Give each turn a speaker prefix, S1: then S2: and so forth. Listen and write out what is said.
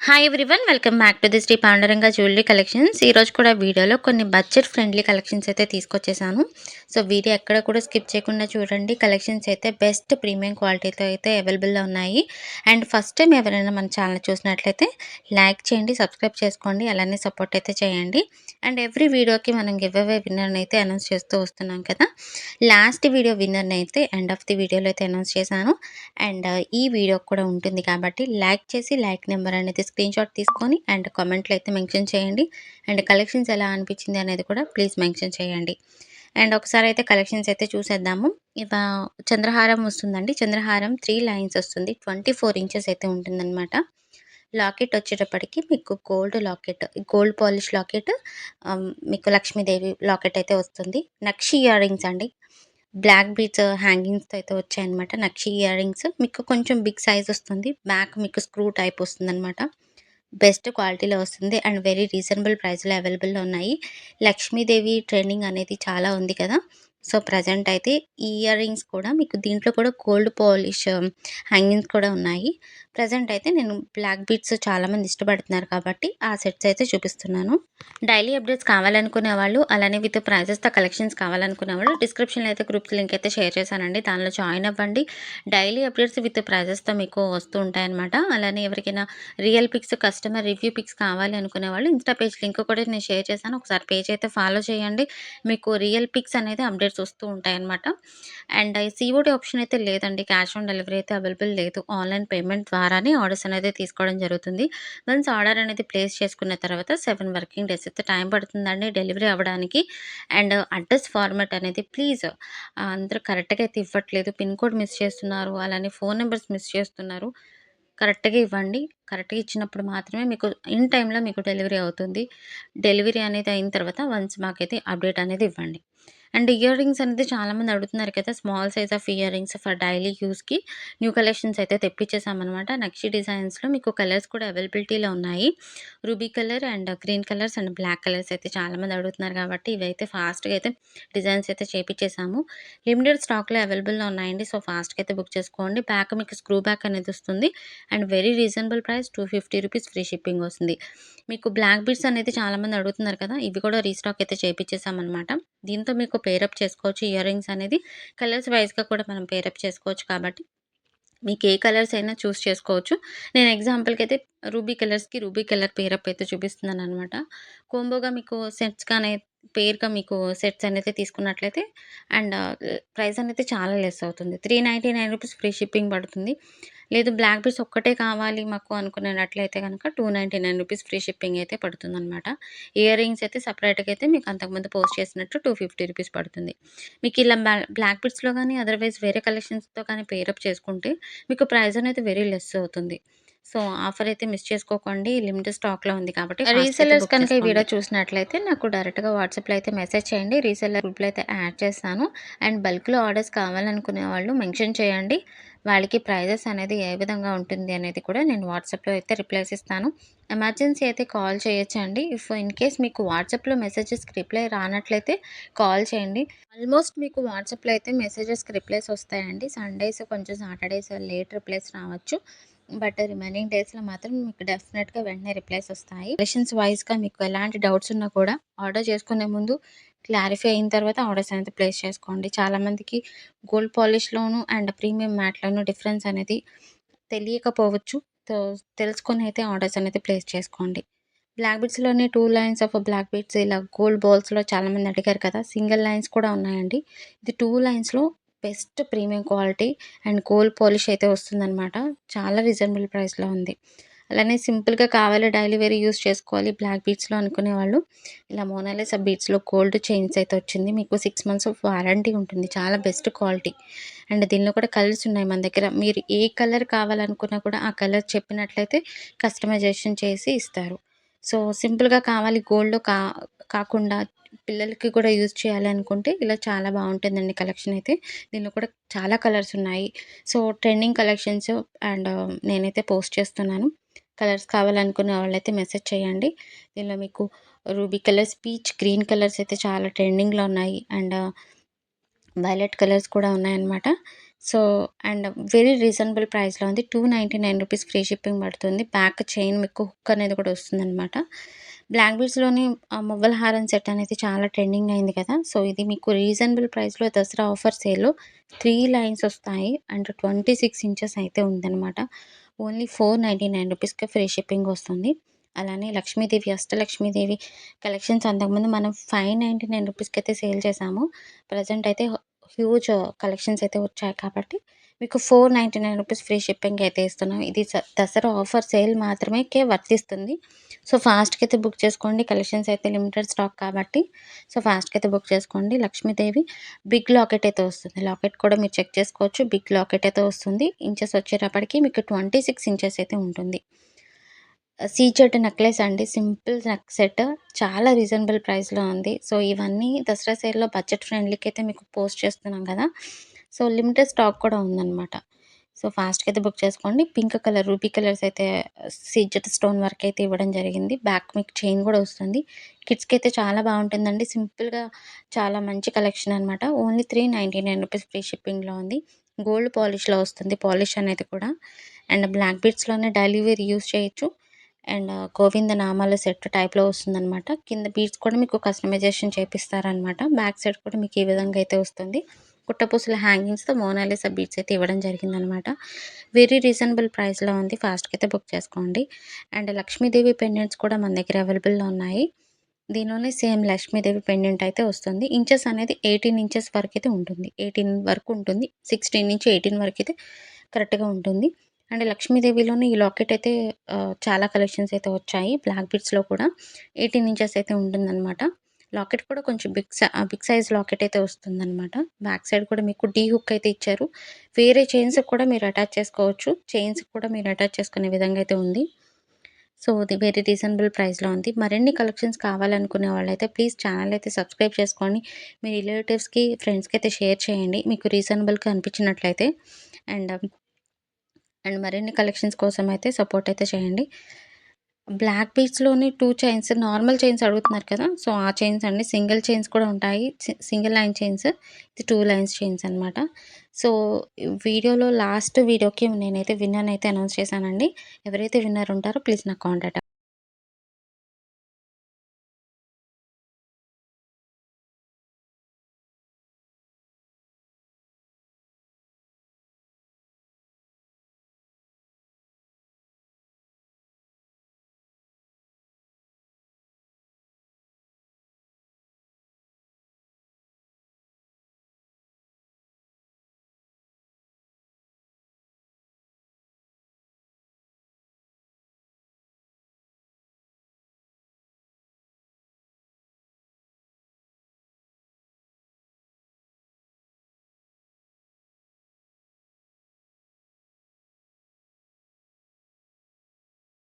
S1: Hi everyone, welcome back to the Sri Panduranga jewellery collections. ఈరోజు కూడా వీడియోలో కొన్ని బడ్జెట్ ఫ్రెండ్లీ కలెక్షన్స్ అయితే తీసుకొచ్చేసాను. సో వీడియో ఎక్కడ కూడా స్కిప్ చేయకుండా చూడండి. కలెక్షన్స్ అయితే బెస్ట్ ప్రీమియం క్వాలిటీతో అయితే అవైలబుల్లో ఉన్నాయి. అండ్ ఫస్ట్ టైం ఎవరైనా మన ఛానల్ చూసినట్లయితే లైక్ చేయండి, సబ్స్క్రైబ్ చేసుకోండి, అలానే సపోర్ట్ అయితే చేయండి. అండ్ ఎవ్రీ వీడియోకి మనం గివ్ అవే విన్నర్ని అయితే అనౌన్స్ చేస్తూ వస్తున్నాం కదా. లాస్ట్ వీడియో విన్నర్ని అయితే ఎండ్ ఆఫ్ ది వీడియోలో అయితే అనౌన్స్ చేశాను. అండ్ ఈ వీడియో కూడా ఉంటుంది కాబట్టి లైక్ చేసి లైక్ నెంబర్ అనేది స్క్రీన్ షాట్ తీసుకొని అండ్ కామెంట్లో అయితే మెన్షన్ చేయండి. అండ్ కలెక్షన్స్ ఎలా అనిపించింది అనేది కూడా ప్లీజ్ మెన్షన్ చేయండి. అండ్ ఒకసారి అయితే కలెక్షన్స్ అయితే చూసేద్దాము. ఇక చంద్రహారం వస్తుందండి. చంద్రహారం 3 లైన్స్ వస్తుంది. 24 ఇంచెస్ అయితే ఉంటుందన్నమాట. లాకెట్ వచ్చేటప్పటికి మీకు gold locket, gold polish locket, మీకు లక్ష్మీదేవి లాకెట్ అయితే వస్తుంది. నక్షి ఇయర్ రింగ్స్ అండి. బ్లాక్ బీడ్స్ హ్యాంగింగ్స్తో అయితే వచ్చాయన్నమాట. నక్షి ఇయర్ రింగ్స్ మీకు కొంచెం బిగ్ సైజ్ వస్తుంది. బ్యాక్ మీకు స్క్రూ టైప్ వస్తుందన్నమాట. బెస్ట్ క్వాలిటీలో వస్తుంది అండ్ వెరీ రీజనబుల్ ప్రైస్లో అవైలబుల్లో ఉన్నాయి. లక్ష్మీదేవి ట్రెండింగ్ అనేది చాలా ఉంది కదా. సో ప్రజెంట్ అయితే ఈ ఇయర్ రింగ్స్ కూడా మీకు దీంట్లో కూడా గోల్డ్ పాలిష్ హ్యాంగింగ్స్ కూడా ఉన్నాయి. ప్రజెంట్ అయితే నేను బ్లాక్ బీడ్స్ చాలామంది ఇష్టపడుతున్నారు కాబట్టి ఆ సెట్స్ అయితే చూపిస్తున్నాను. డైలీ అప్డేట్స్ కావాలనుకునే వాళ్ళు, అలానే విత్ ప్రైజెస్తో కలెక్షన్స్ కావాలనుకునే వాళ్ళు డిస్క్రిప్షన్లో అయితే గ్రూప్స్ లింక్ అయితే షేర్ చేశానండి. దానిలో జాయిన్ అవ్వండి. డైలీ అప్డేట్స్ విత్ ప్రైజెస్తో మీకు వస్తూ ఉంటాయన్నమాట. అలానే ఎవరికైనా real pics, customer review pics కావాలి అనుకునే వాళ్ళు ఇన్స్టా పేజ్ లింక్ కూడా నేను షేర్ చేశాను. ఒకసారి పేజ్ అయితే ఫాలో చేయండి. మీకు రియల్ పిక్స్ అనేది అప్డేట్స్ వస్తూ ఉంటాయన్నమాట. అండ్ సిఓడి ఆప్షన్ అయితే లేదండి. క్యాష్ ఆన్ డెలివరీ అయితే అవైలబుల్ లేదు. ఆన్లైన్ పేమెంట్ ద్వారానే ఆర్డర్స్ అనేది తీసుకోవడం జరుగుతుంది. వన్స్ ఆర్డర్ అనేది ప్లేస్ చేసుకున్న తర్వాత 7 వర్కింగ్ డేస్ అయితే టైం పడుతుందండి డెలివరీ అవ్వడానికి. అండ్ అడ్రస్ ఫార్మాట్ అనేది ప్లీజ్ అందరూ కరెక్ట్గా అయితే ఇవ్వట్లేదు. పిన్ కోడ్ మిస్ చేస్తున్నారు, అలానే ఫోన్ నెంబర్స్ మిస్ చేస్తున్నారు. కరెక్ట్గా ఇవ్వండి. కరెక్ట్గా ఇచ్చినప్పుడు మాత్రమే మీకు ఇన్ టైంలో మీకు డెలివరీ అవుతుంది. డెలివరీ అనేది అయిన తర్వాత వన్స్ మాకైతే అప్డేట్ అనేది ఇవ్వండి. అండ్ ఇయర్ రింగ్స్ అనేది చాలామంది అడుగుతున్నారు కదా. Small size of earrings for daily యూస్కి న్యూ కలెక్షన్స్ అయితే తెప్పించేసామన్నమాట. నక్షి డిజైన్స్లో మీకు కలర్స్ కూడా అవైలబిలిటీలో ఉన్నాయి. Ruby colour and green colours and black colours అయితే చాలామంది అడుగుతున్నారు కాబట్టి ఇవైతే ఫాస్ట్గా అయితే డిజైన్స్ అయితే చేపించేసాము. లిమిటెడ్ స్టాక్లో అవైలబుల్లో ఉన్నాయండి. సో ఫాస్ట్గా అయితే బుక్ చేసుకోండి. బ్యాక్ మీకు స్క్రూ బ్యాక్ అనేది వస్తుంది. And very reasonable price, 250 rupees free shipping వస్తుంది. మీకు బ్లాక్ బీడ్స్ అనేది చాలామంది అడుగుతున్నారు కదా. ఇవి కూడా రీస్టాక్ అయితే చేపించేసామన్నమాట. దీంతో మీకు పేరప్ చేసుకోవచ్చు. ఇయర్ రింగ్స్ అనేది కలర్స్ వైజ్గా కూడా మనం పేరప్ చేసుకోవచ్చు కాబట్టి మీకు ఏ కలర్స్ అయినా చూస్ చేసుకోవచ్చు. నేను ఎగ్జాంపుల్కి అయితే రూబీ కలర్స్కి రూబీ కలర్ పేరప్ అయితే చూపిస్తున్నాను అనమాట. కోంబోగా మీకు సెట్స్ కానీ పేరుగా మీకు సెట్స్ అనేది తీసుకున్నట్లయితే అండ్ ప్రైస్ అనేది చాలా లెస్ అవుతుంది. 399 రూపీస్ ఫ్రీ షిప్పింగ్ పడుతుంది. లేదు బ్లాక్ బీడ్స్ ఒక్కటే కావాలి మాకు అనుకునేటట్లయితే కనుక 299 రూపీస్ ఫ్రీ షిప్పింగ్ అయితే పడుతుందన్నమాట. ఇయర్ రింగ్స్ అయితే సపరేట్గా అయితే మీకు అంతకుముందు పోస్ట్ చేసినట్టు 250 రూపీస్ పడుతుంది. మీకు ఇలా బ్లాక్ బీడ్స్లో కానీ అదర్వైజ్ వేరే కలెక్షన్స్తో కానీ పేరప్ చేసుకుంటే మీకు ప్రైస్ అనేది వెరీ లెస్ అవుతుంది. సో ఆఫర్ అయితే మిస్ చేసుకోకండి. లిమిటెడ్ స్టాక్లో ఉంది కాబట్టి రీసెల్లర్స్ కనుక ఈ వీడియో చూసినట్లయితే నాకు డైరెక్ట్గా వాట్సాప్లో అయితే మెసేజ్ చేయండి. రీసెల్లర్ గ్రూప్లో అయితే యాడ్ చేస్తాను. అండ్ బల్క్లో ఆర్డర్స్ కావాలనుకునే వాళ్ళు మెన్షన్ చేయండి. వాళ్ళకి ప్రైజెస్ అనేది ఏ విధంగా ఉంటుంది అనేది కూడా నేను వాట్సాప్లో అయితే రిప్లైస్ ఇస్తాను. ఎమర్జెన్సీ అయితే కాల్ చేయొచ్చండి. ఇఫ్ ఇన్ కేస్ మీకు వాట్సాప్లో మెసేజెస్కి రిప్లై రానట్లయితే కాల్ చేయండి. ఆల్మోస్ట్ మీకు వాట్సాప్లో అయితే మెసేజెస్కి రిప్లైస్ వస్తాయండి. సండేస్ కొంచెం సాటర్డేస్ లేట్ రిప్లైస్ రావచ్చు. బట్ రిమైనింగ్ డేస్లో మాత్రం మీకు డెఫినెట్గా వెంటనే రిప్లైస్ వస్తాయి. క్వశ్చన్స్ వైజ్గా మీకు ఎలాంటి డౌట్స్ ఉన్నా కూడా ఆర్డర్ చేసుకునే ముందు క్లారిఫై అయిన తర్వాత ఆర్డర్స్ అనేది ప్లేస్ చేసుకోండి. చాలామందికి గోల్డ్ పాలిష్లోను అండ్ ప్రీమియం మ్యాట్లోను డిఫరెన్స్ అనేది తెలియకపోవచ్చు. సో తెలుసుకొని అయితే ఆర్డర్స్ అనేది ప్లేస్ చేసుకోండి. బ్లాక్ బీడ్స్లోనే 2 లైన్స్ ఆఫ్ బ్లాక్ బీడ్స్ ఇలా గోల్డ్ బాల్స్లో చాలామంది అడిగారు కదా. సింగిల్ లైన్స్ కూడా ఉన్నాయండి. ఇది 2 లైన్స్లో best premium quality and gold polish అయితే వస్తుందన్నమాట. చాలా రీజనబుల్ ప్రైస్లో ఉంది. అలానే సింపుల్గా కావాలి డైలీ వేర్ యూస్ చేసుకోవాలి బ్లాక్ బీడ్స్లో అనుకునే వాళ్ళు ఇలా మోనాలిసా బీడ్స్లో గోల్డ్ చైన్స్ అయితే వచ్చింది. మీకు 6 మంత్స్ ఆఫ్ వారంటీ ఉంటుంది. చాలా బెస్ట్ క్వాలిటీ. అండ్ దీనిలో కూడా కలర్స్ ఉన్నాయి మన దగ్గర. మీరు ఏ కలర్ కావాలనుకున్నా కూడా ఆ కలర్ చెప్పినట్లయితే కస్టమైజేషన్ చేసి ఇస్తారు. సో సింపుల్గా కావాలి గోల్డ్లో కాకుండా పిల్లలకి కూడా యూజ్ చేయాలి అనుకుంటే ఇలా చాలా బాగుంటుందండి కలెక్షన్ అయితే. దీనిలో కూడా చాలా కలర్స్ ఉన్నాయి. సో ట్రెండింగ్ కలెక్షన్స్ అండ్ నేనైతే పోస్ట్ చేస్తున్నాను. కలర్స్ కావాలనుకునే వాళ్ళైతే మెసేజ్ చేయండి. దీనిలో మీకు ruby colours, peach green colours అయితే చాలా ట్రెండింగ్లో ఉన్నాయి. అండ్ వైలెట్ కలర్స్ కూడా ఉన్నాయన్నమాట. సో, అండ్ వెరీ రీజనబుల్ ప్రైస్‌లో ఉంది. రూ. 299 ఫ్రీ షిప్పింగ్ పడుతుంది. బ్యాక్ చైన్ మీకు హుక్ అనేది కూడా వస్తుందనమాట. బ్లాక్ బీడ్స్‌లోని మువ్వల హారం సెట్ అనేది చాలా ట్రెండింగ్ అయింది కదా! సో, ఇది మీకు రీజనబుల్ ప్రైస్‌లో దసరా ఆఫర్ సేల్‌లో 3 లైన్స్ వస్తాయి. అండ్ 26 ఇంచెస్ అయితే ఉందనమాట. ఓన్లీ రూ. 499కే ఫ్రీ షిప్పింగ్ వస్తుంది. అలానే లక్ష్మీదేవి, అష్టలక్ష్మీదేవి కలెక్షన్స్ అంతకుముందు మనం రూ. 599 అయితే సేల్ చేసాము. ప్రెజెంట్ అయితే హ్యూజ్ కలెక్షన్స్ అయితే వచ్చాయి కాబట్టి మీకు రూ. 499 ఫ్రీ షిప్పింగ్ అయితే ఇస్తున్నాం. ఇది దసరా ఆఫర్ సేల్ మాత్రమేకే వర్తిస్తుంది. సో, ఫాస్ట్‌గా అయితే బుక్ చేసుకోండి. కలెక్షన్స్ అయితే లిమిటెడ్ స్టాక్ కాబట్టి సో, ఫాస్ట్‌గా అయితే బుక్ చేసుకోండి. లక్ష్మీదేవి బిగ్ లాకెట్ అయితే వస్తుంది. లాకెట్ కూడా మీరు చెక్ చేసుకోవచ్చు. బిగ్ లాకెట్ అయితే వస్తుంది. ఇంచెస్ వచ్చేటప్పటికి మీకు 26 ఇంచెస్ అయితే ఉంటుంది. సీజెడ్ నెక్లెస్ అండి. సింపుల్ నెక్ సెట్ చాలా రీజనబుల్ ప్రైస్‌లో ఉంది. సో, ఇవన్నీ దసరా సేల్‌లో బడ్జెట్ ఫ్రెండ్లీకి అయితే మీకు పోస్ట్ చేస్తున్నాం కదా! సో, లిమిటెడ్ స్టాక్ కూడా ఉందనమాట. సో, ఫాస్ట్‌గా అయితే బుక్ చేసుకోండి. పింక్ కలర్, రూబీ కలర్స్ అయితే సీజెడ్ స్టోన్ వర్క్ అయితే ఇవ్వడం జరిగింది. బ్యాక్ మీకు చైన్ కూడా వస్తుంది. కిడ్స్‌కైతే చాలా బావుంటుందండి. సింపుల్‌గా చాలా మంచి కలెక్షన్ అనమాట. ఓన్లీ రూ. 399 ఫ్రీ షిప్పింగ్‌లో ఉంది. గోల్డ్ పాలిష్‌లో వస్తుంది. పాలిష్ అనేది కూడా. అండ్ బ్లాక్ బీడ్స్‌లోనే డైలీ వేర్ యూజ్ చేయొచ్చు. అండ్ గోవింద నామాల సెట్ టైప్‌లో వస్తుందనమాట. కింద బీడ్స్ కూడా మీకు కస్టమైజేషన్ చేపిస్తారనమాట. బ్యాక్ సైడ్ కూడా మీకు ఈ విధంగా అయితే వస్తుంది. పుట్టపూసల హ్యాంగింగ్స్‌తో మోనాలిసా బీడ్స్ అయితే ఇవ్వడం జరిగిందనమాట. వెరీ రీజనబుల్ ప్రైస్‌లో ఉంది. ఫాస్ట్‌గా అయితే బుక్ చేసుకోండి. అండ్ లక్ష్మీదేవి పెండెంట్స్ కూడా మన దగ్గర అవైలబుల్‌లో ఉన్నాయి. దీనిలోనే సేమ్ లక్ష్మీదేవి పెండెంట్ అయితే వస్తుంది. ఇంచెస్ అనేది 18 ఇంచెస్ వరకైతే ఉంటుంది. 18 వరకు ఉంటుంది. 16-18 వరకైతే కరెక్ట్‌గా ఉంటుంది. అండ్ లక్ష్మీదేవిలోనే ఈ లాకెట్ అయితే చాలా కలెక్షన్స్ అయితే వచ్చాయి. బ్లాక్ బీడ్స్‌లో కూడా 18 ఇంచెస్ అయితే ఉంటుందనమాట. లాకెట్ కూడా కొంచెం బిగ్ సైజ్ లాకెట్ అయితే వస్తుందనమాట. బ్యాక్ సైడ్ కూడా మీకు డీ హుక్ అయితే ఇచ్చారు. వేరే చైన్స్‌కి కూడా మీరు అటాచ్ చేసుకోవచ్చు. చైన్స్‌కి కూడా మీరు అటాచ్ చేసుకునే విధంగా అయితే ఉంది. సో, ఇది వెరీ రీజనబుల్ ప్రైస్‌లో ఉంది. మరిన్ని కలెక్షన్స్ కావాలనుకునే వాళ్ళైతే ప్లీజ్ ఛానల్ అయితే సబ్స్క్రైబ్ చేసుకోండి. మీ రిలేటివ్స్‌కి, ఫ్రెండ్స్‌కి అయితే షేర్ చేయండి. మీకు రీజనబుల్‌గా అనిపించినట్లయితే. అండ్ అండ్ మరిన్ని కలెక్షన్స్ కోసం అయితే సపోర్ట్ అయితే చేయండి. బ్లాక్ బీడ్స్‌లోని 2 చైన్స్ నార్మల్ చైన్స్ అడుగుతున్నారు కదా! సో, ఆ చైన్స్ అండి. సింగిల్ చైన్స్ కూడా ఉంటాయి. Single line chains. ఇది 2 లైన్స్ చైన్స్ అనమాట. సో, వీడియోలో లాస్ట్ వీడియోకి నేనైతే విన్నర్‌నైతే అనౌన్స్ చేశానండి. ఎవరైతే విన్నర్ ఉంటారో ప్లీజ్ నాకు కాంటాక్ట్